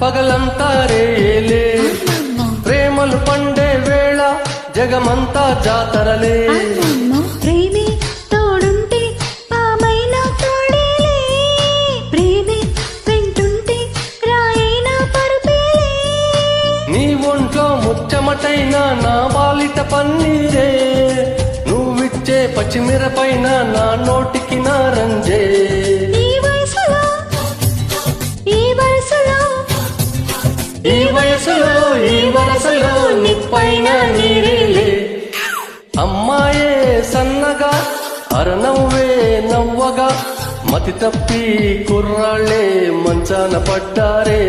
పగలంతా రేలే ప్రేమలు పండే వేళ జగమంతా జాతరలే ప్రేమే తోడుంటే పామైనా తోడేలే ప్రేమే వెంటుంటే రాయైనా పరుపేలే నీ ఒంట్లో ముచ్చమటైన నా బాలిట పన్నీరే నువ్విచ్చే పచ్చిమిరపైన నా నోటికి నారంజే ఈ వరసలో నిప్పైన నీరేలే అమ్మాయే సన్నగా అరనవ్వే నవ్వగా మతి తప్పి కుర్రాళ్ళే మంచాన పడ్డారే